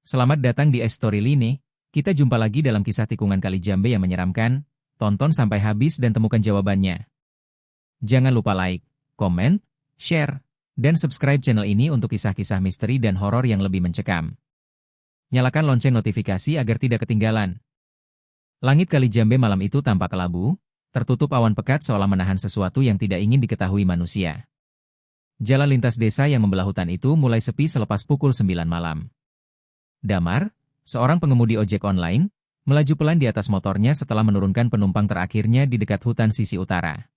Selamat datang di Story Line. Kita jumpa lagi dalam kisah tikungan Kali Jambe yang menyeramkan. Tonton sampai habis dan temukan jawabannya. Jangan lupa like, komen, share, dan subscribe channel ini untuk kisah-kisah misteri dan horor yang lebih mencekam. Nyalakan lonceng notifikasi agar tidak ketinggalan. Langit Kali Jambe malam itu tampak kelabu, tertutup awan pekat seolah menahan sesuatu yang tidak ingin diketahui manusia. Jalan lintas desa yang membelah hutan itu mulai sepi selepas pukul 9 malam. Damar, seorang pengemudi ojek online, melaju pelan di atas motornya setelah menurunkan penumpang terakhirnya di dekat hutan sisi utara.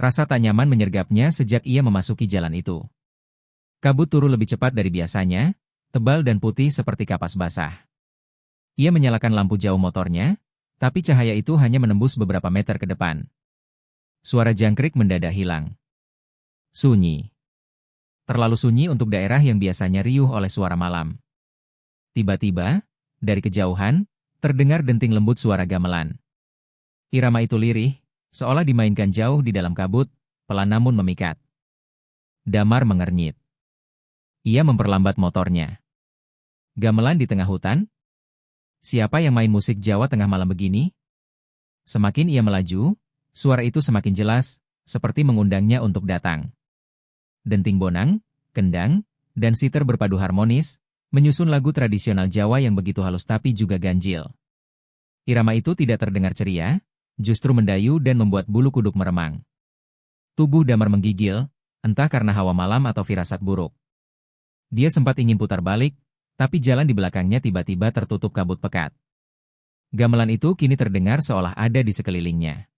Rasa tak nyaman menyergapnya sejak ia memasuki jalan itu. Kabut turun lebih cepat dari biasanya, tebal dan putih seperti kapas basah. Ia menyalakan lampu jauh motornya, tapi cahaya itu hanya menembus beberapa meter ke depan. Suara jangkrik mendadak hilang. Sunyi. Terlalu sunyi untuk daerah yang biasanya riuh oleh suara malam. Tiba-tiba, dari kejauhan, terdengar denting lembut suara gamelan. Irama itu lirih, seolah dimainkan jauh di dalam kabut, pelan namun memikat. Damar mengernyit. Ia memperlambat motornya. Gamelan di tengah hutan? Siapa yang main musik Jawa tengah malam begini? Semakin ia melaju, suara itu semakin jelas, seperti mengundangnya untuk datang. Denting bonang, kendang, dan siter berpadu harmonis, menyusun lagu tradisional Jawa yang begitu halus tapi juga ganjil. Irama itu tidak terdengar ceria, justru mendayu dan membuat bulu kuduk meremang. Tubuh Damar menggigil, entah karena hawa malam atau firasat buruk. Dia sempat ingin putar balik, tapi jalan di belakangnya tiba-tiba tertutup kabut pekat. Gamelan itu kini terdengar seolah ada di sekelilingnya.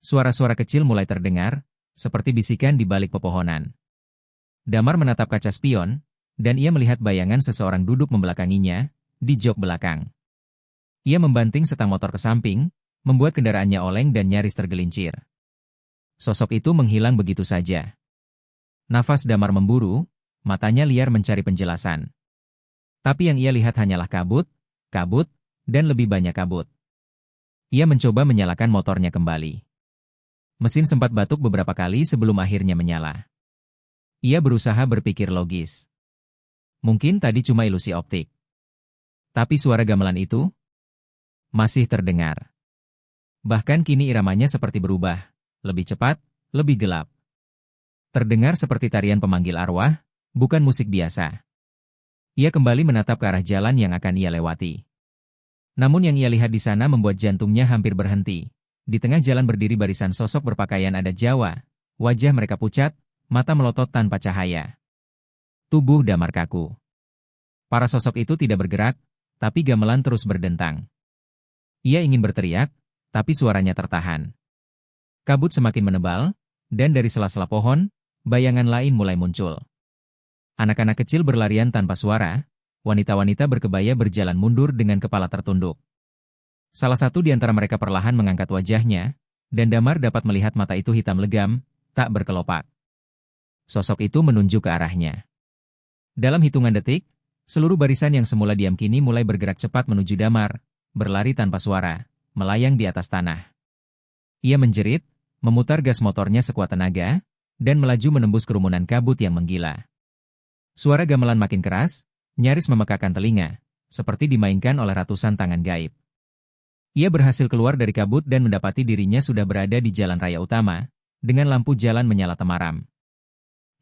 Suara-suara kecil mulai terdengar, seperti bisikan di balik pepohonan. Damar menatap kaca spion, dan ia melihat bayangan seseorang duduk membelakanginya, di jok belakang. Ia membanting setang motor ke samping, membuat kendaraannya oleng dan nyaris tergelincir. Sosok itu menghilang begitu saja. Nafas Damar memburu, matanya liar mencari penjelasan. Tapi yang ia lihat hanyalah kabut, dan lebih banyak kabut. Ia mencoba menyalakan motornya kembali. Mesin sempat batuk beberapa kali sebelum akhirnya menyala. Ia berusaha berpikir logis. Mungkin tadi cuma ilusi optik. Tapi suara gamelan itu masih terdengar. Bahkan kini iramanya seperti berubah, lebih cepat, lebih gelap. Terdengar seperti tarian pemanggil arwah, bukan musik biasa. Ia kembali menatap ke arah jalan yang akan ia lewati. Namun yang ia lihat di sana membuat jantungnya hampir berhenti. Di tengah jalan berdiri barisan sosok berpakaian adat Jawa. Wajah mereka pucat, mata melotot tanpa cahaya. Tubuh Damar kaku. Para sosok itu tidak bergerak, tapi gamelan terus berdentang. Ia ingin berteriak, tapi suaranya tertahan. Kabut semakin menebal, dan dari sela-sela pohon, bayangan lain mulai muncul. Anak-anak kecil berlarian tanpa suara, wanita-wanita berkebaya berjalan mundur dengan kepala tertunduk. Salah satu di antara mereka perlahan mengangkat wajahnya, dan Damar dapat melihat mata itu hitam legam, tak berkelopak. Sosok itu menunjuk ke arahnya. Dalam hitungan detik, seluruh barisan yang semula diam kini mulai bergerak cepat menuju Damar, berlari tanpa suara, melayang di atas tanah. Ia menjerit, memutar gas motornya sekuat tenaga, dan melaju menembus kerumunan kabut yang menggila. Suara gamelan makin keras, nyaris memekakkan telinga, seperti dimainkan oleh ratusan tangan gaib. Ia berhasil keluar dari kabut dan mendapati dirinya sudah berada di jalan raya utama, dengan lampu jalan menyala temaram.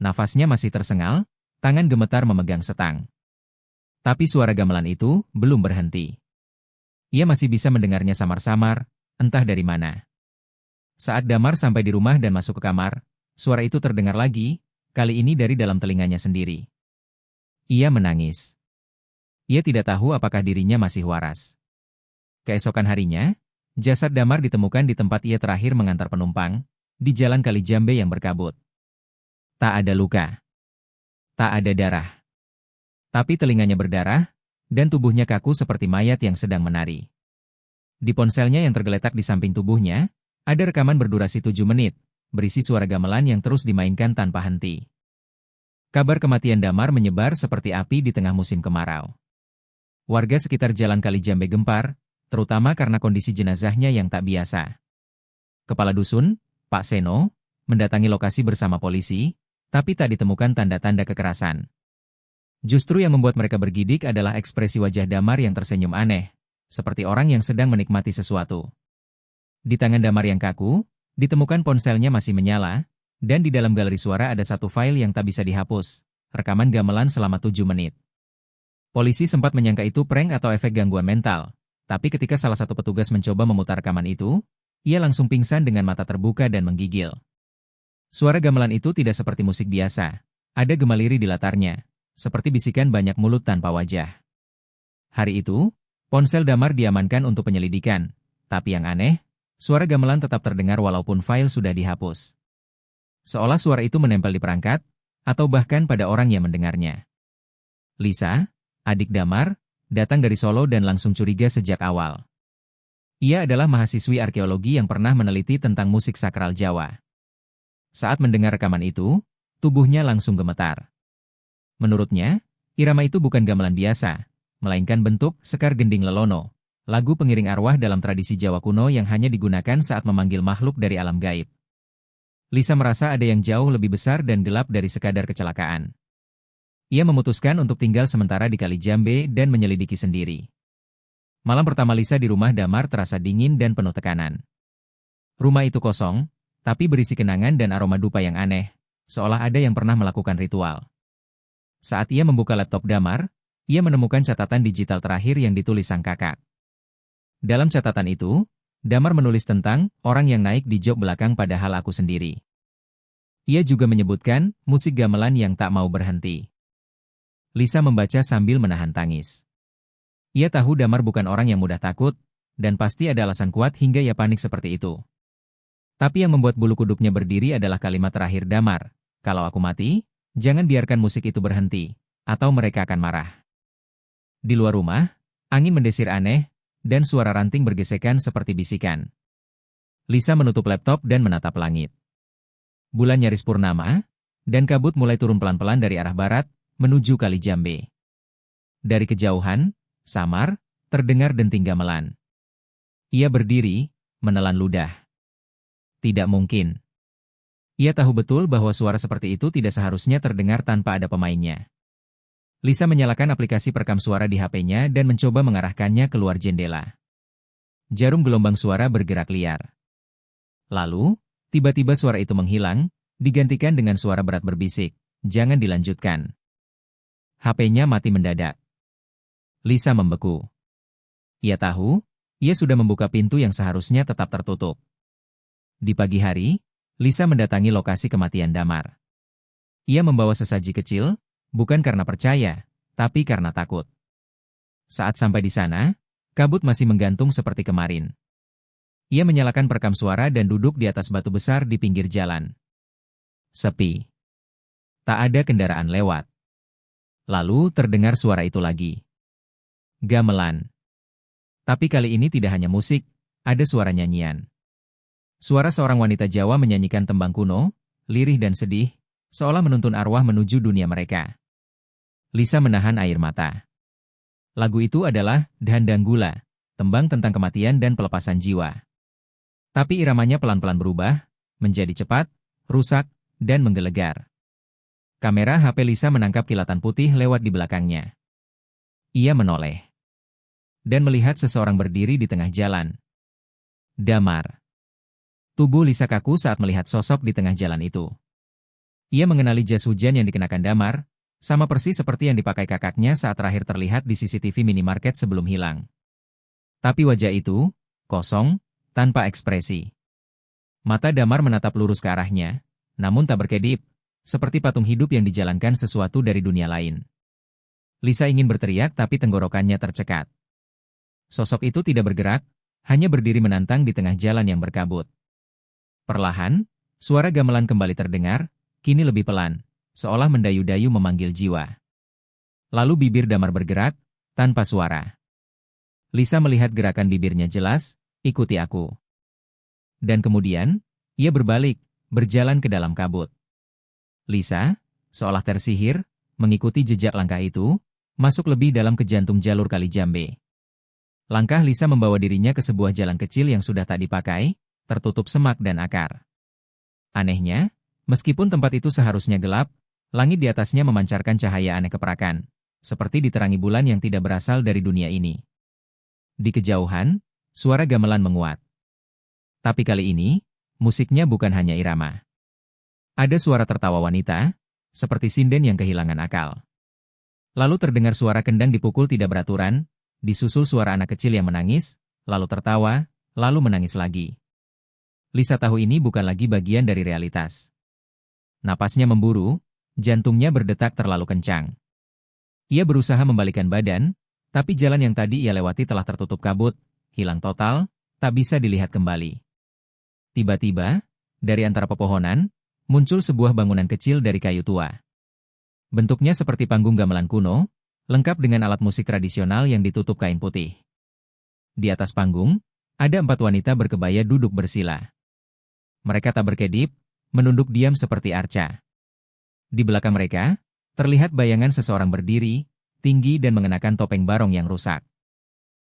Nafasnya masih tersengal, tangan gemetar memegang setang. Tapi suara gamelan itu belum berhenti. Ia masih bisa mendengarnya samar-samar, entah dari mana. Saat Damar sampai di rumah dan masuk ke kamar, suara itu terdengar lagi, kali ini dari dalam telinganya sendiri. Ia menangis. Ia tidak tahu apakah dirinya masih waras. Keesokan harinya, jasad Damar ditemukan di tempat ia terakhir mengantar penumpang, di jalan Kali Jambe yang berkabut. Tak ada luka. Tak ada darah. Tapi telinganya berdarah, dan tubuhnya kaku seperti mayat yang sedang menari. Di ponselnya yang tergeletak di samping tubuhnya, ada rekaman berdurasi 7 menit, berisi suara gamelan yang terus dimainkan tanpa henti. Kabar kematian Damar menyebar seperti api di tengah musim kemarau. Warga sekitar jalan Kali Jambe gempar, terutama karena kondisi jenazahnya yang tak biasa. Kepala dusun, Pak Seno, mendatangi lokasi bersama polisi, tapi tak ditemukan tanda-tanda kekerasan. Justru yang membuat mereka bergidik adalah ekspresi wajah Damar yang tersenyum aneh, seperti orang yang sedang menikmati sesuatu. Di tangan Damar yang kaku, ditemukan ponselnya masih menyala, dan di dalam galeri suara ada satu file yang tak bisa dihapus, rekaman gamelan selama 7 menit. Polisi sempat menyangka itu prank atau efek gangguan mental, tapi ketika salah satu petugas mencoba memutar rekaman itu, ia langsung pingsan dengan mata terbuka dan menggigil. Suara gamelan itu tidak seperti musik biasa, ada gemaliri di latarnya, seperti bisikan banyak mulut tanpa wajah. Hari itu, ponsel Damar diamankan untuk penyelidikan, tapi yang aneh, suara gamelan tetap terdengar walaupun file sudah dihapus. Seolah suara itu menempel di perangkat, atau bahkan pada orang yang mendengarnya. Lisa, adik Damar, datang dari Solo dan langsung curiga sejak awal. Ia adalah mahasiswi arkeologi yang pernah meneliti tentang musik sakral Jawa. Saat mendengar rekaman itu, tubuhnya langsung gemetar. Menurutnya, irama itu bukan gamelan biasa, melainkan bentuk sekar gending lelono, lagu pengiring arwah dalam tradisi Jawa kuno yang hanya digunakan saat memanggil makhluk dari alam gaib. Lisa merasa ada yang jauh lebih besar dan gelap dari sekadar kecelakaan. Ia memutuskan untuk tinggal sementara di Kali Jambe dan menyelidiki sendiri. Malam pertama Lisa di rumah Damar terasa dingin dan penuh tekanan. Rumah itu kosong, tapi berisi kenangan dan aroma dupa yang aneh, seolah ada yang pernah melakukan ritual. Saat ia membuka laptop Damar, ia menemukan catatan digital terakhir yang ditulis sang kakak. Dalam catatan itu, Damar menulis tentang orang yang naik di jok belakang padahal aku sendiri. Ia juga menyebutkan musik gamelan yang tak mau berhenti. Lisa membaca sambil menahan tangis. Ia tahu Damar bukan orang yang mudah takut, dan pasti ada alasan kuat hingga ia panik seperti itu. Tapi yang membuat bulu kuduknya berdiri adalah kalimat terakhir Damar, "Kalau aku mati, jangan biarkan musik itu berhenti, atau mereka akan marah." Di luar rumah, angin mendesir aneh, dan suara ranting bergesekan seperti bisikan. Lisa menutup laptop dan menatap langit. Bulan nyaris purnama, dan kabut mulai turun pelan-pelan dari arah barat, menuju Kali Jambe. Dari kejauhan, samar, terdengar denting gamelan. Ia berdiri, menelan ludah. Tidak mungkin. Ia tahu betul bahwa suara seperti itu tidak seharusnya terdengar tanpa ada pemainnya. Lisa menyalakan aplikasi perekam suara di HP-nya dan mencoba mengarahkannya keluar jendela. Jarum gelombang suara bergerak liar. Lalu, tiba-tiba suara itu menghilang, digantikan dengan suara berat berbisik, "Jangan dilanjutkan." HP-nya mati mendadak. Lisa membeku. Ia tahu, ia sudah membuka pintu yang seharusnya tetap tertutup. Di pagi hari, Lisa mendatangi lokasi kematian Damar. Ia membawa sesaji kecil, bukan karena percaya, tapi karena takut. Saat sampai di sana, kabut masih menggantung seperti kemarin. Ia menyalakan perekam suara dan duduk di atas batu besar di pinggir jalan. Sepi. Tak ada kendaraan lewat. Lalu terdengar suara itu lagi. Gamelan. Tapi kali ini tidak hanya musik, ada suara nyanyian. Suara seorang wanita Jawa menyanyikan tembang kuno, lirih dan sedih, seolah menuntun arwah menuju dunia mereka. Lisa menahan air mata. Lagu itu adalah Dhandanggula, tembang tentang kematian dan pelepasan jiwa. Tapi iramanya pelan-pelan berubah, menjadi cepat, rusak, dan menggelegar. Kamera HP Lisa menangkap kilatan putih lewat di belakangnya. Ia menoleh dan melihat seseorang berdiri di tengah jalan. Damar. Tubuh Lisa kaku saat melihat sosok di tengah jalan itu. Ia mengenali jas hujan yang dikenakan Damar, sama persis seperti yang dipakai kakaknya saat terakhir terlihat di CCTV minimarket sebelum hilang. Tapi wajah itu, kosong, tanpa ekspresi. Mata Damar menatap lurus ke arahnya, namun tak berkedip, seperti patung hidup yang dijalankan sesuatu dari dunia lain. Lisa ingin berteriak tapi tenggorokannya tercekat. Sosok itu tidak bergerak, hanya berdiri menantang di tengah jalan yang berkabut. Perlahan, suara gamelan kembali terdengar, kini lebih pelan, seolah mendayu-dayu memanggil jiwa. Lalu bibir Damar bergerak, tanpa suara. Lisa melihat gerakan bibirnya jelas, "Ikuti aku." Dan kemudian, ia berbalik, berjalan ke dalam kabut. Lisa, seolah tersihir, mengikuti jejak langkah itu, masuk lebih dalam ke jantung jalur Kali Jambe. Langkah Lisa membawa dirinya ke sebuah jalan kecil yang sudah tak dipakai, tertutup semak dan akar. Anehnya, meskipun tempat itu seharusnya gelap, Langit di atasnya memancarkan cahaya aneh keperakan, seperti diterangi bulan yang tidak berasal dari dunia ini. Di kejauhan, suara gamelan menguat. Tapi kali ini, musiknya bukan hanya irama. Ada suara tertawa wanita, seperti sinden yang kehilangan akal. Lalu terdengar suara kendang dipukul tidak beraturan, disusul suara anak kecil yang menangis, lalu tertawa, lalu menangis lagi. Lisa tahu ini bukan lagi bagian dari realitas. Napasnya memburu, jantungnya berdetak terlalu kencang. Ia berusaha membalikkan badan, tapi jalan yang tadi ia lewati telah tertutup kabut, hilang total, tak bisa dilihat kembali. Tiba-tiba, dari antara pepohonan, muncul sebuah bangunan kecil dari kayu tua. Bentuknya seperti panggung gamelan kuno, lengkap dengan alat musik tradisional yang ditutup kain putih. Di atas panggung, ada 4 wanita berkebaya duduk bersila. Mereka tak berkedip, menunduk diam seperti arca. Di belakang mereka, terlihat bayangan seseorang berdiri, tinggi dan mengenakan topeng barong yang rusak.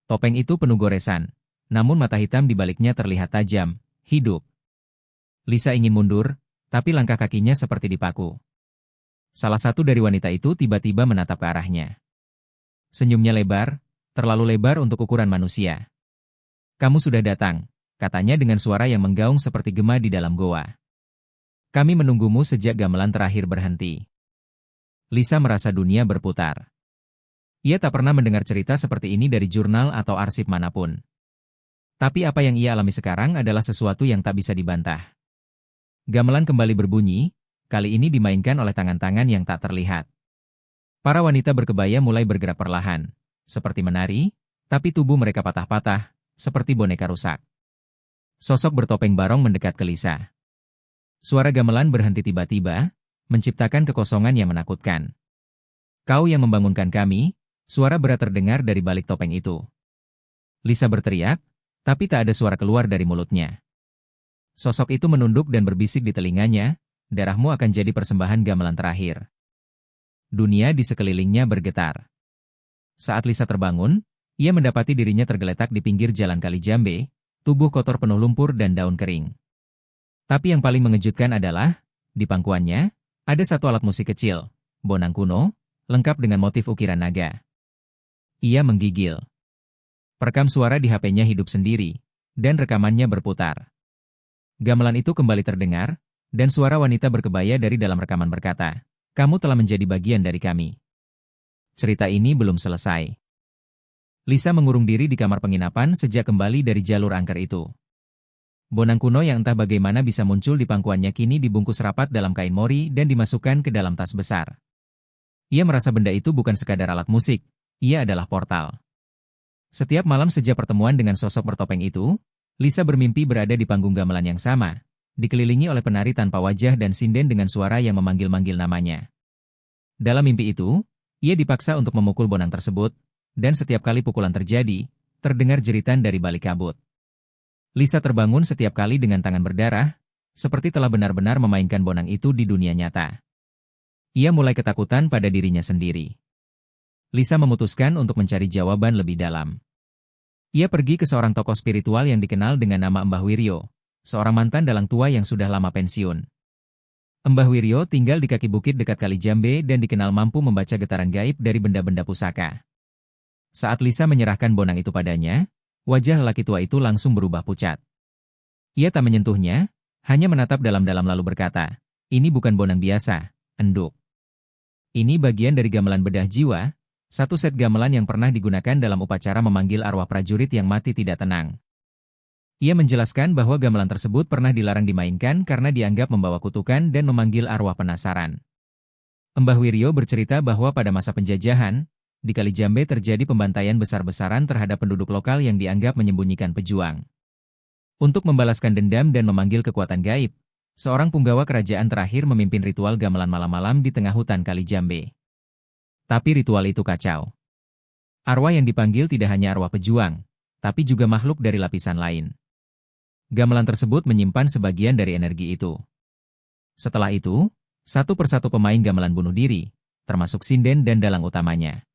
Topeng itu penuh goresan, namun mata hitam di baliknya terlihat tajam, hidup. Lisa ingin mundur, tapi langkah kakinya seperti dipaku. Salah satu dari wanita itu tiba-tiba menatap ke arahnya. Senyumnya lebar, terlalu lebar untuk ukuran manusia. "Kamu sudah datang," katanya dengan suara yang menggaung seperti gema di dalam goa. "Kami menunggumu sejak gamelan terakhir berhenti." Lisa merasa dunia berputar. Ia tak pernah mendengar cerita seperti ini dari jurnal atau arsip manapun. Tapi apa yang ia alami sekarang adalah sesuatu yang tak bisa dibantah. Gamelan kembali berbunyi, kali ini dimainkan oleh tangan-tangan yang tak terlihat. Para wanita berkebaya mulai bergerak perlahan, seperti menari, tapi tubuh mereka patah-patah, seperti boneka rusak. Sosok bertopeng barong mendekat ke Lisa. Suara gamelan berhenti tiba-tiba, menciptakan kekosongan yang menakutkan. "Kau yang membangunkan kami," suara berat terdengar dari balik topeng itu. Lisa berteriak, tapi tak ada suara keluar dari mulutnya. Sosok itu menunduk dan berbisik di telinganya, "Darahmu akan jadi persembahan gamelan terakhir." Dunia di sekelilingnya bergetar. Saat Lisa terbangun, ia mendapati dirinya tergeletak di pinggir jalan Kali Jambe, tubuh kotor penuh lumpur dan daun kering. Tapi yang paling mengejutkan adalah, di pangkuannya, ada satu alat musik kecil, bonang kuno, lengkap dengan motif ukiran naga. Ia menggigil. Perekam suara di HP-nya hidup sendiri, dan rekamannya berputar. Gamelan itu kembali terdengar, dan suara wanita berkebaya dari dalam rekaman berkata, "Kamu telah menjadi bagian dari kami." Cerita ini belum selesai. Lisa mengurung diri di kamar penginapan sejak kembali dari jalur angker itu. Bonang kuno yang entah bagaimana bisa muncul di pangkuannya kini dibungkus rapat dalam kain mori dan dimasukkan ke dalam tas besar. Ia merasa benda itu bukan sekadar alat musik, ia adalah portal. Setiap malam sejak pertemuan dengan sosok bertopeng itu, Lisa bermimpi berada di panggung gamelan yang sama, dikelilingi oleh penari tanpa wajah dan sinden dengan suara yang memanggil-manggil namanya. Dalam mimpi itu, ia dipaksa untuk memukul bonang tersebut, dan setiap kali pukulan terjadi, terdengar jeritan dari balik kabut. Lisa terbangun setiap kali dengan tangan berdarah, seperti telah benar-benar memainkan bonang itu di dunia nyata. Ia mulai ketakutan pada dirinya sendiri. Lisa memutuskan untuk mencari jawaban lebih dalam. Ia pergi ke seorang tokoh spiritual yang dikenal dengan nama Mbah Wiryo, seorang mantan dalang tua yang sudah lama pensiun. Mbah Wiryo tinggal di kaki bukit dekat Kali Jambe dan dikenal mampu membaca getaran gaib dari benda-benda pusaka. Saat Lisa menyerahkan bonang itu padanya, wajah lelaki tua itu langsung berubah pucat. Ia tak menyentuhnya, hanya menatap dalam-dalam lalu berkata, "Ini bukan bonang biasa, enduk. Ini bagian dari gamelan bedah jiwa, satu set gamelan yang pernah digunakan dalam upacara memanggil arwah prajurit yang mati tidak tenang." Ia menjelaskan bahwa gamelan tersebut pernah dilarang dimainkan karena dianggap membawa kutukan dan memanggil arwah penasaran. Mbah Wiryo bercerita bahwa pada masa penjajahan, di Kali Jambe terjadi pembantaian besar-besaran terhadap penduduk lokal yang dianggap menyembunyikan pejuang. Untuk membalaskan dendam dan memanggil kekuatan gaib, seorang punggawa kerajaan terakhir memimpin ritual gamelan malam-malam di tengah hutan Kali Jambe. Tapi ritual itu kacau. Arwah yang dipanggil tidak hanya arwah pejuang, tapi juga makhluk dari lapisan lain. Gamelan tersebut menyimpan sebagian dari energi itu. Setelah itu, satu persatu pemain gamelan bunuh diri, termasuk sinden dan dalang utamanya.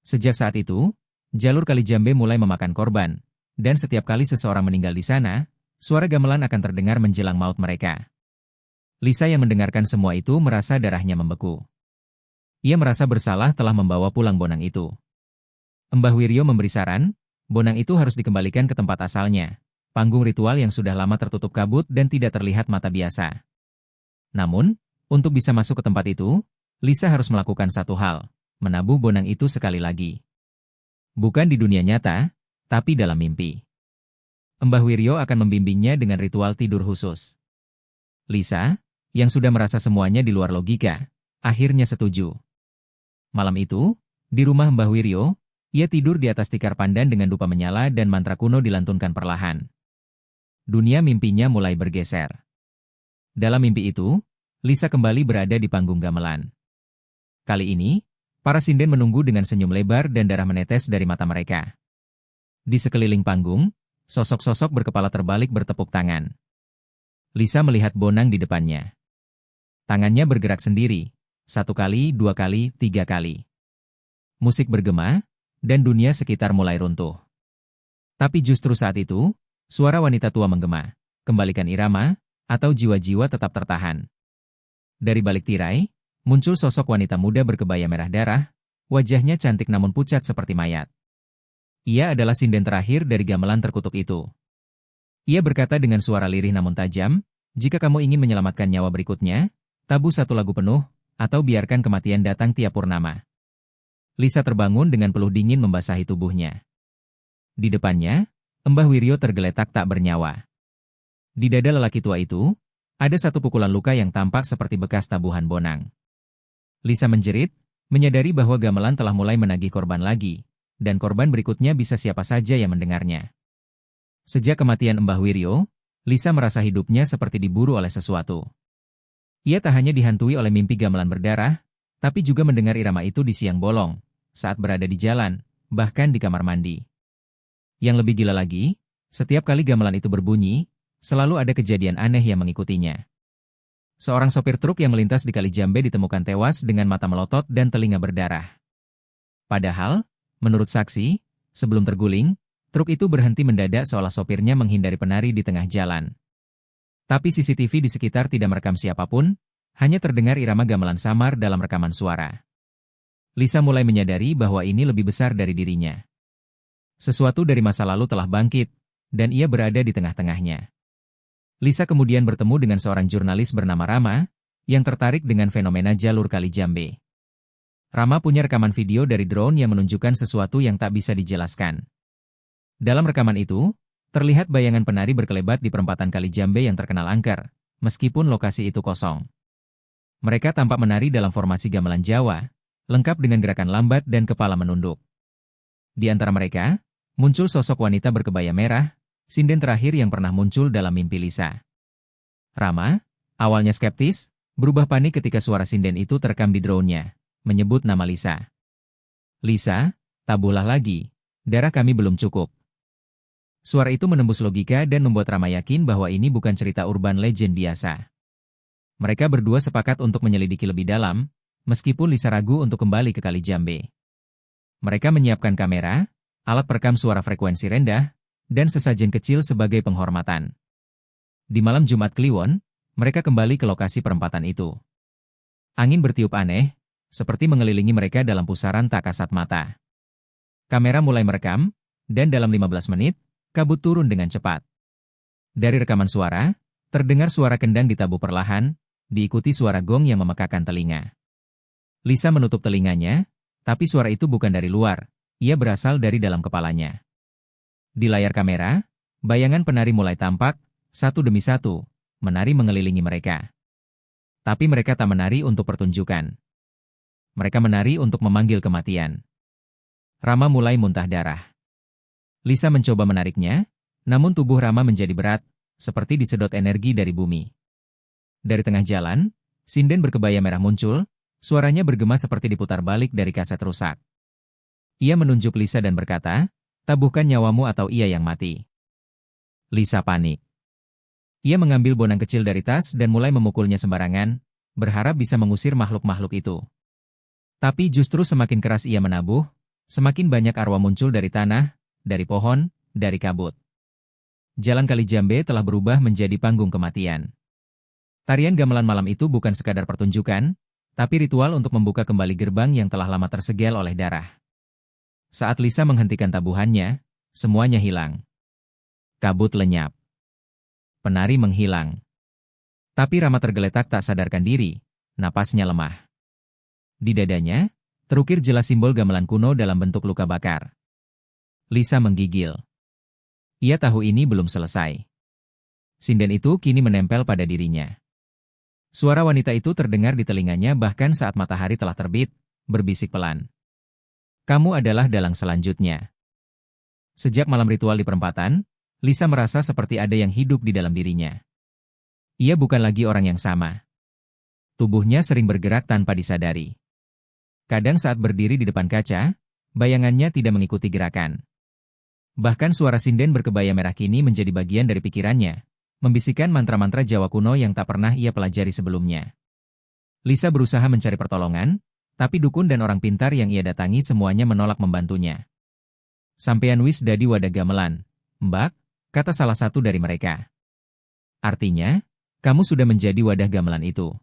Sejak saat itu, jalur Kali Jambe mulai memakan korban, dan setiap kali seseorang meninggal di sana, suara gamelan akan terdengar menjelang maut mereka. Lisa yang mendengarkan semua itu merasa darahnya membeku. Ia merasa bersalah telah membawa pulang bonang itu. Mbah Wiryo memberi saran, bonang itu harus dikembalikan ke tempat asalnya, panggung ritual yang sudah lama tertutup kabut dan tidak terlihat mata biasa. Namun, untuk bisa masuk ke tempat itu, Lisa harus melakukan satu hal, menabuh bonang itu sekali lagi. Bukan di dunia nyata, tapi dalam mimpi. Mbah Wiryo akan membimbingnya dengan ritual tidur khusus. Lisa, yang sudah merasa semuanya di luar logika, akhirnya setuju. Malam itu, di rumah Mbah Wiryo, ia tidur di atas tikar pandan dengan dupa menyala dan mantra kuno dilantunkan perlahan. Dunia mimpinya mulai bergeser. Dalam mimpi itu, Lisa kembali berada di panggung gamelan. Kali ini, para sinden menunggu dengan senyum lebar dan darah menetes dari mata mereka. Di sekeliling panggung, sosok-sosok berkepala terbalik bertepuk tangan. Lisa melihat bonang di depannya. Tangannya bergerak sendiri, 1 kali, 2 kali, 3 kali. Musik bergema, dan dunia sekitar mulai runtuh. Tapi justru saat itu, suara wanita tua menggema, kembalikan irama, atau jiwa-jiwa tetap tertahan. Dari balik tirai, muncul sosok wanita muda berkebaya merah darah, wajahnya cantik namun pucat seperti mayat. Ia adalah sinden terakhir dari gamelan terkutuk itu. Ia berkata dengan suara lirih namun tajam, jika kamu ingin menyelamatkan nyawa berikutnya, tabuh 1 lagu penuh, atau biarkan kematian datang tiap purnama. Lisa terbangun dengan peluh dingin membasahi tubuhnya. Di depannya, Mbah Wiryo tergeletak tak bernyawa. Di dada lelaki tua itu, ada 1 pukulan luka yang tampak seperti bekas tabuhan bonang. Lisa menjerit, menyadari bahwa gamelan telah mulai menagih korban lagi, dan korban berikutnya bisa siapa saja yang mendengarnya. Sejak kematian Mbah Wiryo, Lisa merasa hidupnya seperti diburu oleh sesuatu. Ia tak hanya dihantui oleh mimpi gamelan berdarah, tapi juga mendengar irama itu di siang bolong, saat berada di jalan, bahkan di kamar mandi. Yang lebih gila lagi, setiap kali gamelan itu berbunyi, selalu ada kejadian aneh yang mengikutinya. Seorang sopir truk yang melintas di Kali Jambe ditemukan tewas dengan mata melotot dan telinga berdarah. Padahal, menurut saksi, sebelum terguling, truk itu berhenti mendadak seolah sopirnya menghindari penari di tengah jalan. Tapi CCTV di sekitar tidak merekam siapapun, hanya terdengar irama gamelan samar dalam rekaman suara. Lisa mulai menyadari bahwa ini lebih besar dari dirinya. Sesuatu dari masa lalu telah bangkit, dan ia berada di tengah-tengahnya. Lisa kemudian bertemu dengan seorang jurnalis bernama Rama, yang tertarik dengan fenomena jalur Kali Jambe. Rama punya rekaman video dari drone yang menunjukkan sesuatu yang tak bisa dijelaskan. Dalam rekaman itu, terlihat bayangan penari berkelebat di perempatan Kali Jambe yang terkenal angker, meskipun lokasi itu kosong. Mereka tampak menari dalam formasi gamelan Jawa, lengkap dengan gerakan lambat dan kepala menunduk. Di antara mereka, muncul sosok wanita berkebaya merah, sinden terakhir yang pernah muncul dalam mimpi Lisa. Rama, awalnya skeptis, berubah panik ketika suara sinden itu terekam di drone-nya, menyebut nama Lisa. Lisa, tabuhlah lagi, darah kami belum cukup. Suara itu menembus logika dan membuat Rama yakin bahwa ini bukan cerita urban legend biasa. Mereka berdua sepakat untuk menyelidiki lebih dalam, meskipun Lisa ragu untuk kembali ke Kali Jambe. Mereka menyiapkan kamera, alat perekam suara frekuensi rendah, dan sesajen kecil sebagai penghormatan. Di malam Jumat Kliwon, mereka kembali ke lokasi perempatan itu. Angin bertiup aneh, seperti mengelilingi mereka dalam pusaran tak kasat mata. Kamera mulai merekam, dan dalam 15 menit, kabut turun dengan cepat. Dari rekaman suara, terdengar suara kendang ditabuh perlahan, diikuti suara gong yang memekakan telinga. Lisa menutup telinganya, tapi suara itu bukan dari luar, ia berasal dari dalam kepalanya. Di layar kamera, bayangan penari mulai tampak, 1 demi 1, menari mengelilingi mereka. Tapi mereka tak menari untuk pertunjukan. Mereka menari untuk memanggil kematian. Rama mulai muntah darah. Lisa mencoba menariknya, namun tubuh Rama menjadi berat, seperti disedot energi dari bumi. Dari tengah jalan, sinden berkebaya merah muncul, suaranya bergema seperti diputar balik dari kaset rusak. Ia menunjuk Lisa dan berkata, tabuhkan nyawamu atau ia yang mati. Lisa panik. Ia mengambil bonang kecil dari tas dan mulai memukulnya sembarangan, berharap bisa mengusir makhluk-makhluk itu. Tapi justru semakin keras ia menabuh, semakin banyak arwah muncul dari tanah, dari pohon, dari kabut. Jalan Kali Jambe telah berubah menjadi panggung kematian. Tarian gamelan malam itu bukan sekadar pertunjukan, tapi ritual untuk membuka kembali gerbang yang telah lama tersegel oleh darah. Saat Lisa menghentikan tabuhannya, semuanya hilang. Kabut lenyap. Penari menghilang. Tapi Rama tergeletak tak sadarkan diri, napasnya lemah. Di dadanya, terukir jelas simbol gamelan kuno dalam bentuk luka bakar. Lisa menggigil. Ia tahu ini belum selesai. Sinden itu kini menempel pada dirinya. Suara wanita itu terdengar di telinganya bahkan saat matahari telah terbit, berbisik pelan. Kamu adalah dalang selanjutnya. Sejak malam ritual di perempatan, Lisa merasa seperti ada yang hidup di dalam dirinya. Ia bukan lagi orang yang sama. Tubuhnya sering bergerak tanpa disadari. Kadang saat berdiri di depan kaca, bayangannya tidak mengikuti gerakan. Bahkan suara sinden berkebaya merah kini menjadi bagian dari pikirannya, membisikkan mantra-mantra Jawa kuno yang tak pernah ia pelajari sebelumnya. Lisa berusaha mencari pertolongan, tapi dukun dan orang pintar yang ia datangi semuanya menolak membantunya. Sampean wis dadi wadah gamelan, Mbak, kata salah satu dari mereka. Artinya, kamu sudah menjadi wadah gamelan itu.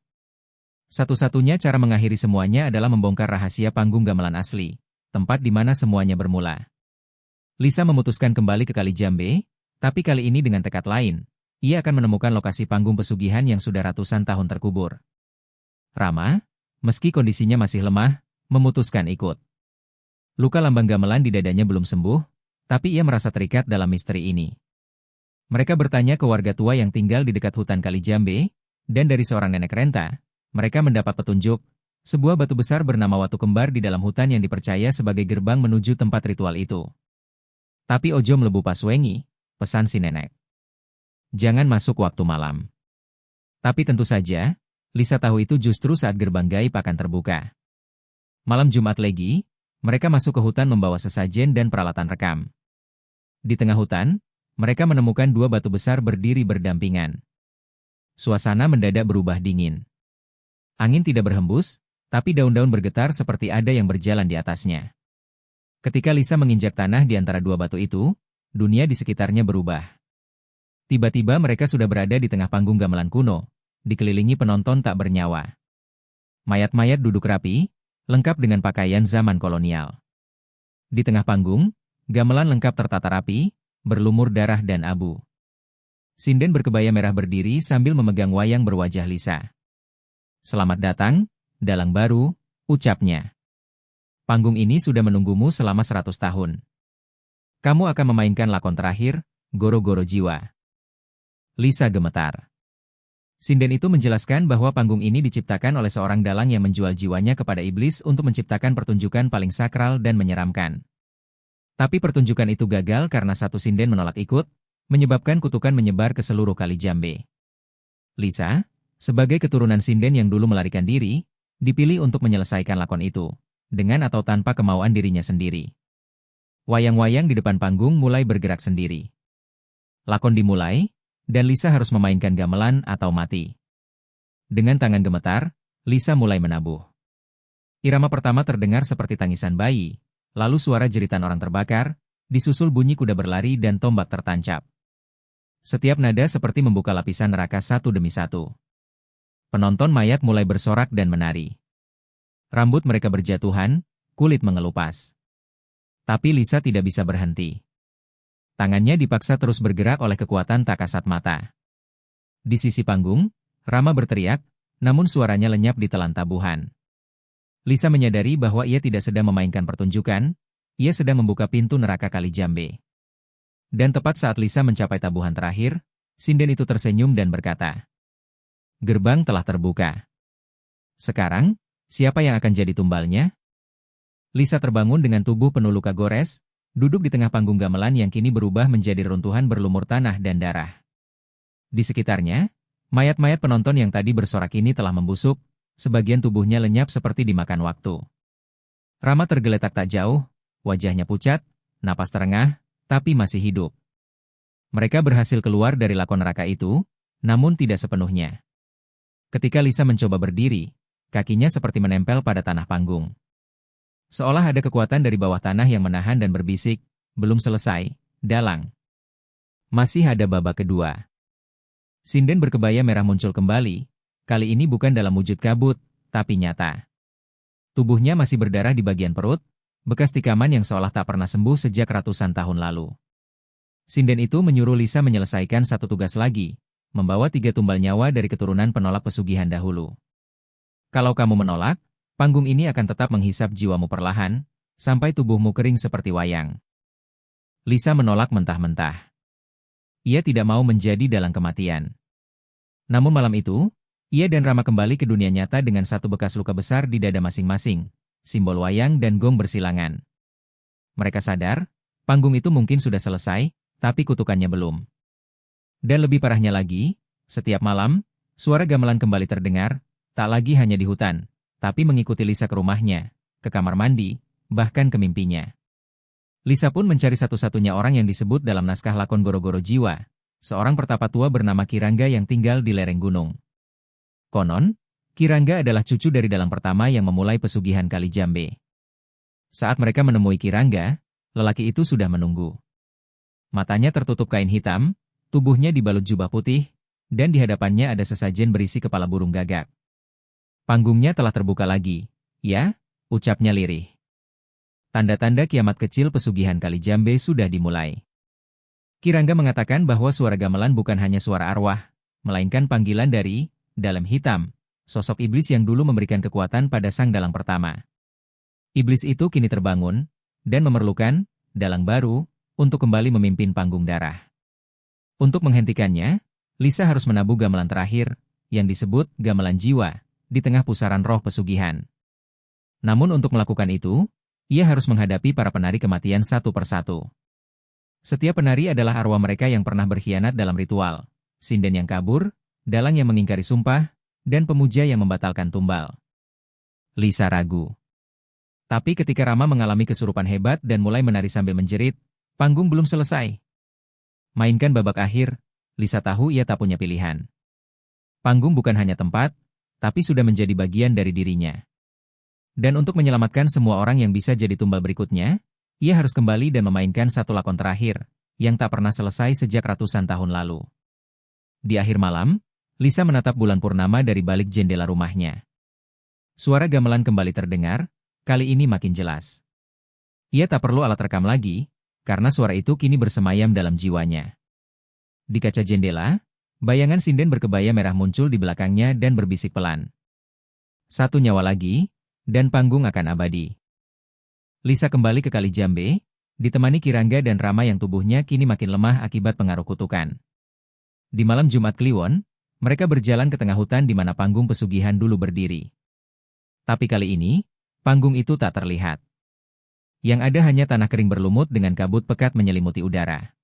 Satu-satunya cara mengakhiri semuanya adalah membongkar rahasia panggung gamelan asli, tempat di mana semuanya bermula. Lisa memutuskan kembali ke Kali Jambe, tapi kali ini dengan tekad lain. Ia akan menemukan lokasi panggung pesugihan yang sudah ratusan tahun terkubur. Rama, meski kondisinya masih lemah, memutuskan ikut. Luka lambang gamelan di dadanya belum sembuh, tapi ia merasa terikat dalam misteri ini. Mereka bertanya ke warga tua yang tinggal di dekat hutan Kali Jambe, dan dari seorang nenek renta, mereka mendapat petunjuk, sebuah batu besar bernama Watu Kembar di dalam hutan yang dipercaya sebagai gerbang menuju tempat ritual itu. Tapi ojo mlebu pas wengi, pesan si nenek. Jangan masuk waktu malam. Tapi tentu saja, Lisa tahu itu justru saat gerbang gaib akan terbuka. Malam Jumat Legi, mereka masuk ke hutan membawa sesajen dan peralatan rekam. Di tengah hutan, mereka menemukan dua batu besar berdiri berdampingan. Suasana mendadak berubah dingin. Angin tidak berhembus, tapi daun-daun bergetar seperti ada yang berjalan di atasnya. Ketika Lisa menginjak tanah di antara dua batu itu, dunia di sekitarnya berubah. Tiba-tiba mereka sudah berada di tengah panggung gamelan kuno, dikelilingi penonton tak bernyawa. Mayat-mayat duduk rapi, lengkap dengan pakaian zaman kolonial. Di tengah panggung, gamelan lengkap tertata rapi, berlumur darah dan abu. Sinden berkebaya merah berdiri sambil memegang wayang berwajah Lisa. Selamat datang, dalang baru, ucapnya. Panggung ini sudah menunggumu selama 100 tahun. Kamu akan memainkan lakon terakhir, Goro-Goro Jiwa. Lisa gemetar. Sinden itu menjelaskan bahwa panggung ini diciptakan oleh seorang dalang yang menjual jiwanya kepada iblis untuk menciptakan pertunjukan paling sakral dan menyeramkan. Tapi pertunjukan itu gagal karena satu sinden menolak ikut, menyebabkan kutukan menyebar ke seluruh Kali Jambe. Lisa, sebagai keturunan sinden yang dulu melarikan diri, dipilih untuk menyelesaikan lakon itu, dengan atau tanpa kemauan dirinya sendiri. Wayang-wayang di depan panggung mulai bergerak sendiri. Lakon dimulai, dan Lisa harus memainkan gamelan atau mati. Dengan tangan gemetar, Lisa mulai menabuh. Irama pertama terdengar seperti tangisan bayi, lalu suara jeritan orang terbakar, disusul bunyi kuda berlari dan tombak tertancap. Setiap nada seperti membuka lapisan neraka satu demi satu. Penonton mayat mulai bersorak dan menari. Rambut mereka berjatuhan, kulit mengelupas. Tapi Lisa tidak bisa berhenti. Tangannya dipaksa terus bergerak oleh kekuatan tak kasat mata. Di sisi panggung, Rama berteriak, namun suaranya lenyap di telan tabuhan. Lisa menyadari bahwa ia tidak sedang memainkan pertunjukan, ia sedang membuka pintu neraka Kali Jambe. Dan tepat saat Lisa mencapai tabuhan terakhir, sinden itu tersenyum dan berkata, "Gerbang telah terbuka. Sekarang, siapa yang akan jadi tumbalnya?" Lisa terbangun dengan tubuh penuh luka gores, duduk di tengah panggung gamelan yang kini berubah menjadi runtuhan berlumur tanah dan darah. Di sekitarnya, mayat-mayat penonton yang tadi bersorak ini telah membusuk, sebagian tubuhnya lenyap seperti dimakan waktu. Rama tergeletak tak jauh, wajahnya pucat, napas terengah, tapi masih hidup. Mereka berhasil keluar dari lakon neraka itu, namun tidak sepenuhnya. Ketika Lisa mencoba berdiri, kakinya seperti menempel pada tanah panggung. Seolah ada kekuatan dari bawah tanah yang menahan dan berbisik, belum selesai, dalang. Masih ada babak kedua. Sinden berkebaya merah muncul kembali, Kali ini bukan dalam wujud kabut, tapi nyata. Tubuhnya masih berdarah di bagian perut, bekas tikaman yang seolah tak pernah sembuh sejak ratusan tahun lalu. Sinden itu menyuruh Lisa menyelesaikan satu tugas lagi, membawa 3 tumbal nyawa dari keturunan penolak pesugihan dahulu. Kalau kamu menolak, panggung ini akan tetap menghisap jiwamu perlahan, sampai tubuhmu kering seperti wayang. Lisa menolak mentah-mentah. Ia tidak mau menjadi dalang kematian. Namun malam itu, ia dan Rama kembali ke dunia nyata dengan satu bekas luka besar di dada masing-masing, simbol wayang dan gong bersilangan. Mereka sadar, panggung itu mungkin sudah selesai, tapi kutukannya belum. Dan lebih parahnya lagi, setiap malam, suara gamelan kembali terdengar, tak lagi hanya di hutan, tapi mengikuti Lisa ke rumahnya, ke kamar mandi, bahkan ke mimpinya. Lisa pun mencari satu-satunya orang yang disebut dalam naskah lakon Goro-Goro Jiwa, seorang pertapa tua bernama Kirangga yang tinggal di lereng gunung. Konon, Kirangga adalah cucu dari dalang pertama yang memulai pesugihan Kali Jambe. Saat mereka menemui Kirangga, lelaki itu sudah menunggu. Matanya tertutup kain hitam, tubuhnya dibalut jubah putih, dan di hadapannya ada sesajen berisi kepala burung gagak. Panggungnya telah terbuka lagi, ya, ucapnya lirih. Tanda-tanda kiamat kecil pesugihan Kali Jambe sudah dimulai. Kirangga mengatakan bahwa suara gamelan bukan hanya suara arwah, melainkan panggilan dari dalam hitam, sosok iblis yang dulu memberikan kekuatan pada sang dalang pertama. Iblis itu kini terbangun, dan memerlukan dalang baru untuk kembali memimpin panggung darah. Untuk menghentikannya, Lisa harus menabuh gamelan terakhir, yang disebut gamelan jiwa, di tengah pusaran roh pesugihan. Namun untuk melakukan itu, ia harus menghadapi para penari kematian satu persatu. Setiap penari adalah arwah mereka yang pernah berkhianat dalam ritual, sinden yang kabur, dalang yang mengingkari sumpah, dan pemuja yang membatalkan tumbal. Lisa ragu. Tapi ketika Rama mengalami kesurupan hebat dan mulai menari sambil menjerit, panggung belum selesai. Mainkan babak akhir, Lisa tahu ia tak punya pilihan. Panggung bukan hanya tempat, tapi sudah menjadi bagian dari dirinya. Dan untuk menyelamatkan semua orang yang bisa jadi tumbal berikutnya, ia harus kembali dan memainkan satu lakon terakhir, yang tak pernah selesai sejak ratusan tahun lalu. Di akhir malam, Lisa menatap bulan purnama dari balik jendela rumahnya. Suara gamelan kembali terdengar, kali ini makin jelas. Ia tak perlu alat rekam lagi, karena suara itu kini bersemayam dalam jiwanya. Di kaca jendela, bayangan sinden berkebaya merah muncul di belakangnya dan berbisik pelan. Satu nyawa lagi, dan panggung akan abadi. Lisa kembali ke Kali Jambe, ditemani Kirangga dan Rama yang tubuhnya kini makin lemah akibat pengaruh kutukan. Di malam Jumat Kliwon, mereka berjalan ke tengah hutan di mana panggung pesugihan dulu berdiri. Tapi kali ini, panggung itu tak terlihat. Yang ada hanya tanah kering berlumut dengan kabut pekat menyelimuti udara.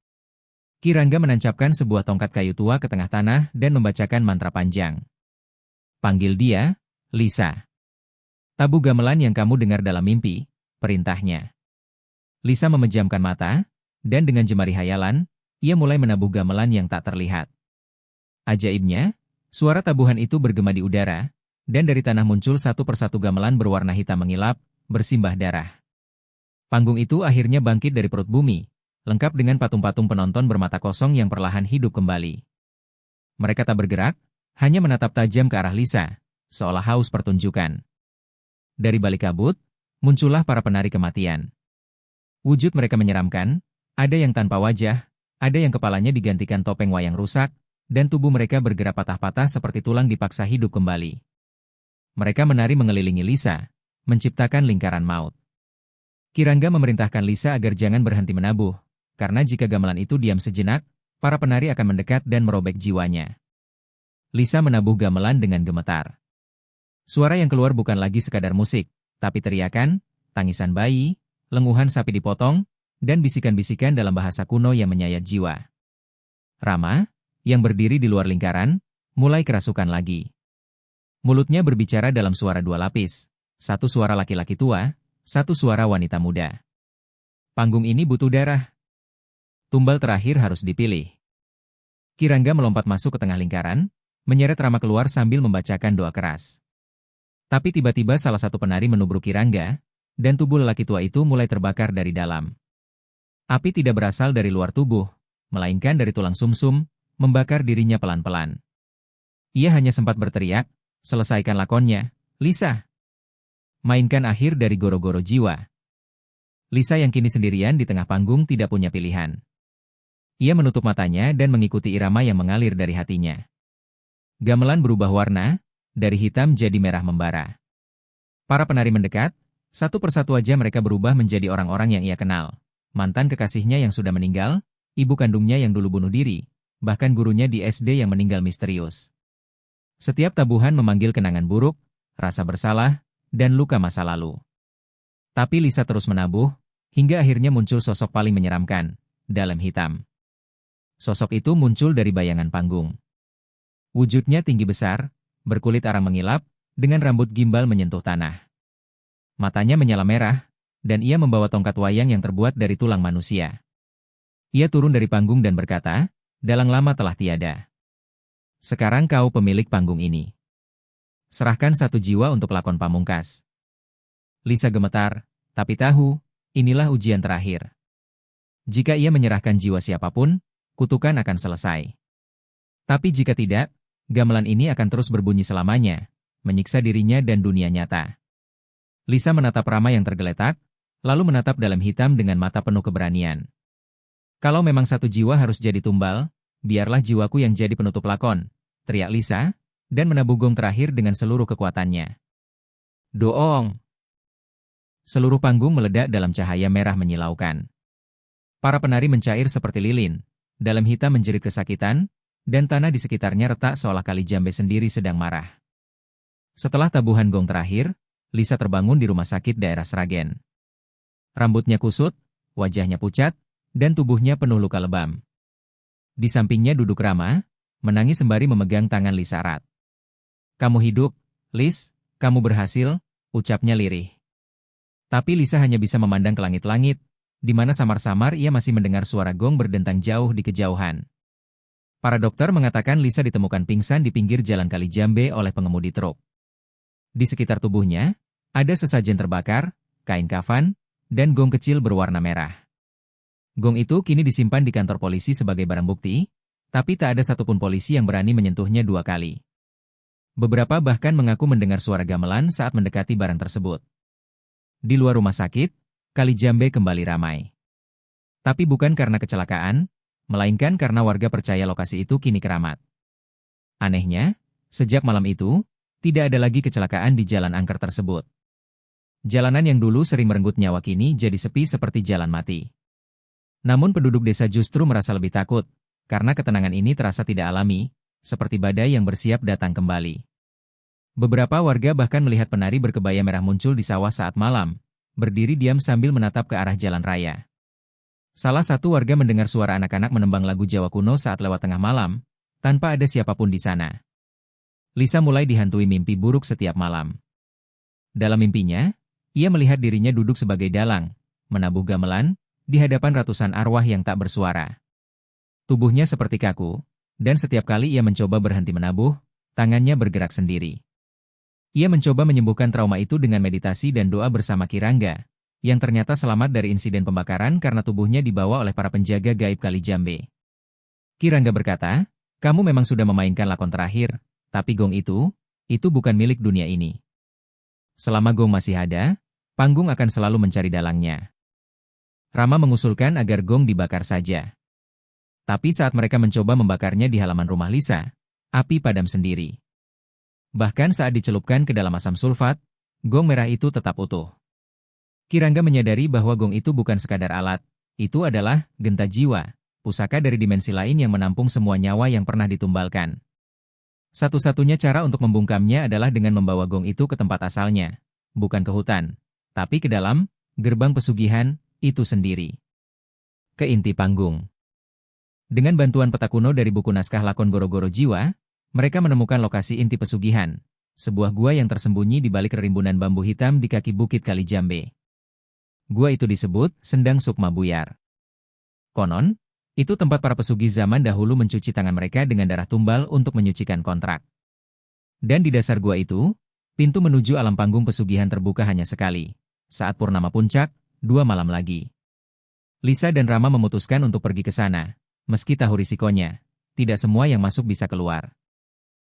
Kirangga menancapkan sebuah tongkat kayu tua ke tengah tanah dan membacakan mantra panjang. Panggil dia, Lisa. Tabuh gamelan yang kamu dengar dalam mimpi, perintahnya. Lisa memejamkan mata, dan dengan jemari hayalan, ia mulai menabuh gamelan yang tak terlihat. Ajaibnya, suara tabuhan itu bergema di udara, dan dari tanah muncul satu persatu gamelan berwarna hitam mengilap, bersimbah darah. Panggung itu akhirnya bangkit dari perut bumi, lengkap dengan patung-patung penonton bermata kosong yang perlahan hidup kembali. Mereka tak bergerak, hanya menatap tajam ke arah Lisa, seolah haus pertunjukan. Dari balik kabut, muncullah para penari kematian. Wujud mereka menyeramkan, ada yang tanpa wajah, ada yang kepalanya digantikan topeng wayang rusak, dan tubuh mereka bergerak patah-patah seperti tulang dipaksa hidup kembali. Mereka menari mengelilingi Lisa, menciptakan lingkaran maut. Kirangga memerintahkan Lisa agar jangan berhenti menabuh, karena jika gamelan itu diam sejenak, para penari akan mendekat dan merobek jiwanya. Lisa menabuh gamelan dengan gemetar. Suara yang keluar bukan lagi sekadar musik, tapi teriakan, tangisan bayi, lenguhan sapi dipotong, dan bisikan-bisikan dalam bahasa kuno yang menyayat jiwa. Rama, yang berdiri di luar lingkaran, mulai kerasukan lagi. Mulutnya berbicara dalam suara dua lapis, satu suara laki-laki tua, satu suara wanita muda. Panggung ini butuh darah. Tumbal terakhir harus dipilih. Kirangga melompat masuk ke tengah lingkaran, menyeret Rama keluar sambil membacakan doa keras. Tapi tiba-tiba salah satu penari menubruk Kirangga, dan tubuh lelaki tua itu mulai terbakar dari dalam. Api tidak berasal dari luar tubuh, melainkan dari tulang sumsum, membakar dirinya pelan-pelan. Ia hanya sempat berteriak, "Selesaikan lakonnya, Lisa. Mainkan akhir dari Goro-Goro Jiwa." Lisa yang kini sendirian di tengah panggung tidak punya pilihan. Ia menutup matanya dan mengikuti irama yang mengalir dari hatinya. Gamelan berubah warna, dari hitam jadi merah membara. Para penari mendekat, satu persatu aja mereka berubah menjadi orang-orang yang ia kenal. Mantan kekasihnya yang sudah meninggal, ibu kandungnya yang dulu bunuh diri, bahkan gurunya di SD yang meninggal misterius. Setiap tabuhan memanggil kenangan buruk, rasa bersalah, dan luka masa lalu. Tapi Lisa terus menabuh, hingga akhirnya muncul sosok paling menyeramkan, dalam hitam. Sosok itu muncul dari bayangan panggung. Wujudnya tinggi besar, berkulit arang mengilap, dengan rambut gimbal menyentuh tanah. Matanya menyala merah, dan ia membawa tongkat wayang yang terbuat dari tulang manusia. Ia turun dari panggung dan berkata, "Dalang lama telah tiada. Sekarang kau pemilik panggung ini. Serahkan satu jiwa untuk lakon pamungkas." Lisa gemetar, tapi tahu, inilah ujian terakhir. Jika ia menyerahkan jiwa siapapun, kutukan akan selesai. Tapi jika tidak, gamelan ini akan terus berbunyi selamanya, menyiksa dirinya dan dunia nyata. Lisa menatap Rama yang tergeletak, lalu menatap dalam hitam dengan mata penuh keberanian. "Kalau memang satu jiwa harus jadi tumbal, biarlah jiwaku yang jadi penutup lakon," teriak Lisa, dan menabuh gong terakhir dengan seluruh kekuatannya. Doong! Seluruh panggung meledak dalam cahaya merah menyilaukan. Para penari mencair seperti lilin, dalam hitam menjerit kesakitan, dan tanah di sekitarnya retak seolah Kali Jambe sendiri sedang marah. Setelah tabuhan gong terakhir, Lisa terbangun di rumah sakit daerah Sragen. Rambutnya kusut, wajahnya pucat, dan tubuhnya penuh luka lebam. Di sampingnya duduk Rama, menangis sembari memegang tangan Lisa erat. "Kamu hidup, Lis, kamu berhasil," ucapnya lirih. Tapi Lisa hanya bisa memandang ke langit-langit, di mana samar-samar ia masih mendengar suara gong berdentang jauh di kejauhan. Para dokter mengatakan Lisa ditemukan pingsan di pinggir jalan Kali Jambe oleh pengemudi truk. Di sekitar tubuhnya, ada sesajen terbakar, kain kafan, dan gong kecil berwarna merah. Gong itu kini disimpan di kantor polisi sebagai barang bukti, tapi tak ada satupun polisi yang berani menyentuhnya 2 kali. Beberapa bahkan mengaku mendengar suara gamelan saat mendekati barang tersebut. Di luar rumah sakit, Kali Jambe kembali ramai. Tapi bukan karena kecelakaan, melainkan karena warga percaya lokasi itu kini keramat. Anehnya, sejak malam itu, tidak ada lagi kecelakaan di jalan angker tersebut. Jalanan yang dulu sering merenggut nyawa kini jadi sepi seperti jalan mati. Namun penduduk desa justru merasa lebih takut, karena ketenangan ini terasa tidak alami, seperti badai yang bersiap datang kembali. Beberapa warga bahkan melihat penari berkebaya merah muncul di sawah saat malam, berdiri diam sambil menatap ke arah jalan raya. Salah satu warga mendengar suara anak-anak menembang lagu Jawa kuno saat lewat tengah malam, tanpa ada siapapun di sana. Lisa mulai dihantui mimpi buruk setiap malam. Dalam mimpinya, ia melihat dirinya duduk sebagai dalang, menabuh gamelan, di hadapan ratusan arwah yang tak bersuara. Tubuhnya seperti kaku, dan setiap kali ia mencoba berhenti menabuh, tangannya bergerak sendiri. Ia mencoba menyembuhkan trauma itu dengan meditasi dan doa bersama Kirangga, yang ternyata selamat dari insiden pembakaran karena tubuhnya dibawa oleh para penjaga gaib Kali Jambe. Kirangga berkata, "Kamu memang sudah memainkan lakon terakhir, tapi gong itu bukan milik dunia ini. Selama gong masih ada, panggung akan selalu mencari dalangnya." Rama mengusulkan agar gong dibakar saja. Tapi saat mereka mencoba membakarnya di halaman rumah Lisa, api padam sendiri. Bahkan saat dicelupkan ke dalam asam sulfat, gong merah itu tetap utuh. Kirangga menyadari bahwa gong itu bukan sekadar alat, itu adalah genta jiwa, pusaka dari dimensi lain yang menampung semua nyawa yang pernah ditumbalkan. Satu-satunya cara untuk membungkamnya adalah dengan membawa gong itu ke tempat asalnya, bukan ke hutan, tapi ke dalam gerbang pesugihan itu sendiri. Ke inti panggung. Dengan bantuan peta kuno dari buku naskah lakon Goro-Goro Jiwa, mereka menemukan lokasi inti pesugihan, sebuah gua yang tersembunyi di balik rimbunan bambu hitam di kaki bukit Kali Jambe. Gua itu disebut Sendang Sukma Buyar. Konon, itu tempat para pesugi zaman dahulu mencuci tangan mereka dengan darah tumbal untuk menyucikan kontrak. Dan di dasar gua itu, pintu menuju alam panggung pesugihan terbuka hanya sekali, saat purnama puncak, 2 malam lagi. Lisa dan Rama memutuskan untuk pergi ke sana, meski tahu risikonya, tidak semua yang masuk bisa keluar.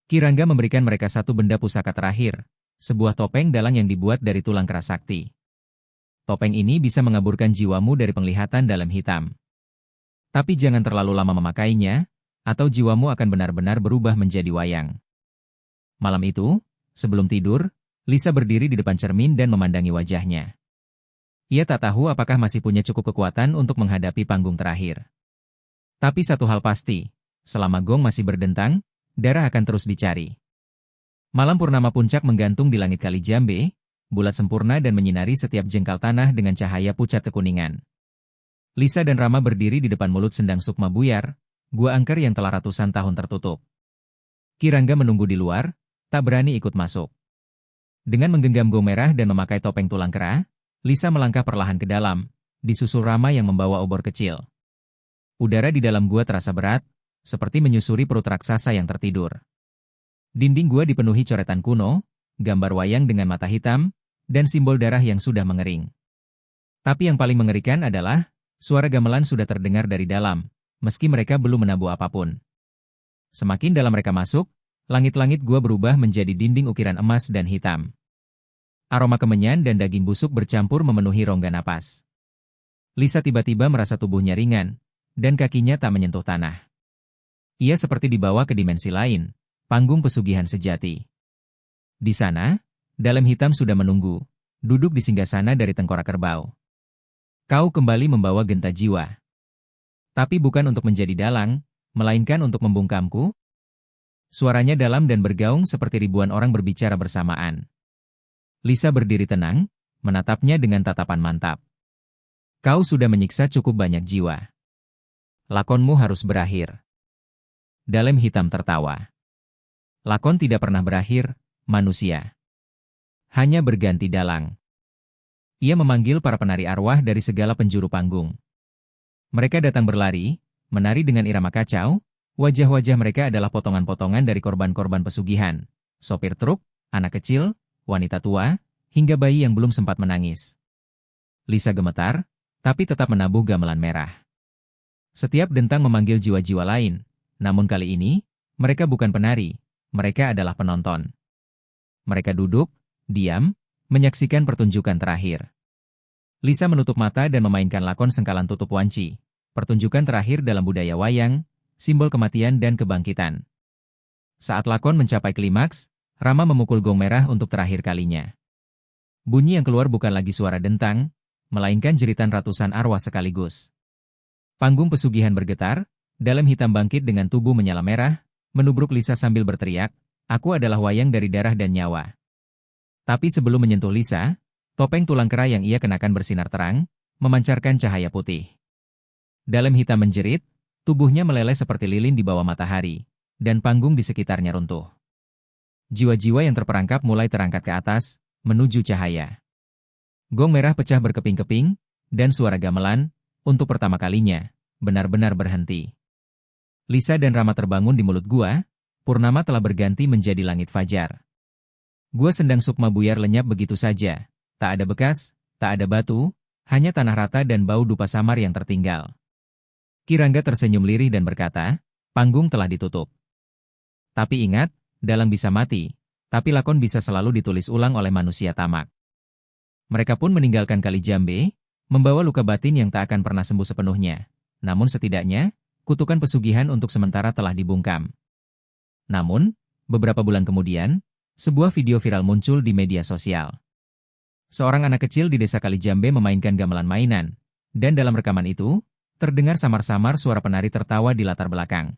Kirangga memberikan mereka satu benda pusaka terakhir, sebuah topeng dalang yang dibuat dari tulang keras sakti. Topeng ini bisa mengaburkan jiwamu dari penglihatan dalam hitam. Tapi jangan terlalu lama memakainya, atau jiwamu akan benar-benar berubah menjadi wayang. Malam itu, sebelum tidur, Lisa berdiri di depan cermin dan memandangi wajahnya. Ia tak tahu apakah masih punya cukup kekuatan untuk menghadapi panggung terakhir. Tapi satu hal pasti, selama gong masih berdentang, darah akan terus dicari. Malam purnama puncak menggantung di langit Kali Jambe, bulat sempurna dan menyinari setiap jengkal tanah dengan cahaya pucat kekuningan. Lisa dan Rama berdiri di depan mulut sendang sukma buyar, gua angker yang telah ratusan tahun tertutup. Kirangga menunggu di luar, tak berani ikut masuk. Dengan menggenggam gong merah dan memakai topeng tulang kera, Lisa melangkah perlahan ke dalam, disusul Rama yang membawa obor kecil. Udara di dalam gua terasa berat, seperti menyusuri perut raksasa yang tertidur. Dinding gua dipenuhi coretan kuno, gambar wayang dengan mata hitam, dan simbol darah yang sudah mengering. Tapi yang paling mengerikan adalah, suara gamelan sudah terdengar dari dalam, meski mereka belum menabuh apapun. Semakin dalam mereka masuk, langit-langit gua berubah menjadi dinding ukiran emas dan hitam. Aroma kemenyan dan daging busuk bercampur memenuhi rongga napas. Lisa tiba-tiba merasa tubuhnya ringan, dan kakinya tak menyentuh tanah. Ia seperti dibawa ke dimensi lain, panggung pesugihan sejati. Di sana, dalam hitam sudah menunggu, duduk di singgasana dari tengkorak kerbau. Kau kembali membawa genta jiwa. Tapi bukan untuk menjadi dalang, melainkan untuk membungkamku. Suaranya dalam dan bergaung seperti ribuan orang berbicara bersamaan. Lisa berdiri tenang, menatapnya dengan tatapan mantap. Kau sudah menyiksa cukup banyak jiwa. Lakonmu harus berakhir. Dalam hitam tertawa. Lakon tidak pernah berakhir, manusia. Hanya berganti dalang. Ia memanggil para penari arwah dari segala penjuru panggung. Mereka datang berlari, menari dengan irama kacau, wajah-wajah mereka adalah potongan-potongan dari korban-korban pesugihan, sopir truk, anak kecil, wanita tua, hingga bayi yang belum sempat menangis. Lisa gemetar, tapi tetap menabuh gamelan merah. Setiap dentang memanggil jiwa-jiwa lain, namun kali ini, mereka bukan penari, mereka adalah penonton. Mereka duduk, diam, menyaksikan pertunjukan terakhir. Lisa menutup mata dan memainkan lakon sengkalan tutup wanci, pertunjukan terakhir dalam budaya wayang, simbol kematian dan kebangkitan. Saat lakon mencapai klimaks, Rama memukul gong merah untuk terakhir kalinya. Bunyi yang keluar bukan lagi suara dentang, melainkan jeritan ratusan arwah sekaligus. Panggung pesugihan bergetar, dalam hitam bangkit dengan tubuh menyala merah, menubruk Lisa sambil berteriak, aku adalah wayang dari darah dan nyawa. Tapi sebelum menyentuh Lisa, topeng tulang kera yang ia kenakan bersinar terang, memancarkan cahaya putih. Dalam hitam menjerit, tubuhnya meleleh seperti lilin di bawah matahari, dan panggung di sekitarnya runtuh. Jiwa-jiwa yang terperangkap mulai terangkat ke atas, menuju cahaya. Gong merah pecah berkeping-keping, dan suara gamelan, untuk pertama kalinya, benar-benar berhenti. Lisa dan Rama terbangun di mulut gua, purnama telah berganti menjadi langit fajar. Gua sendang sukma buyar lenyap begitu saja, tak ada bekas, tak ada batu, hanya tanah rata dan bau dupa samar yang tertinggal. Kirangga tersenyum lirih dan berkata, panggung telah ditutup. Tapi ingat, dalang bisa mati, tapi lakon bisa selalu ditulis ulang oleh manusia tamak. Mereka pun meninggalkan Kali Jambe, membawa luka batin yang tak akan pernah sembuh sepenuhnya. Namun setidaknya, kutukan pesugihan untuk sementara telah dibungkam. Namun, beberapa bulan kemudian, sebuah video viral muncul di media sosial. Seorang anak kecil di desa Kali Jambe memainkan gamelan mainan, dan dalam rekaman itu, terdengar samar-samar suara penari tertawa di latar belakang.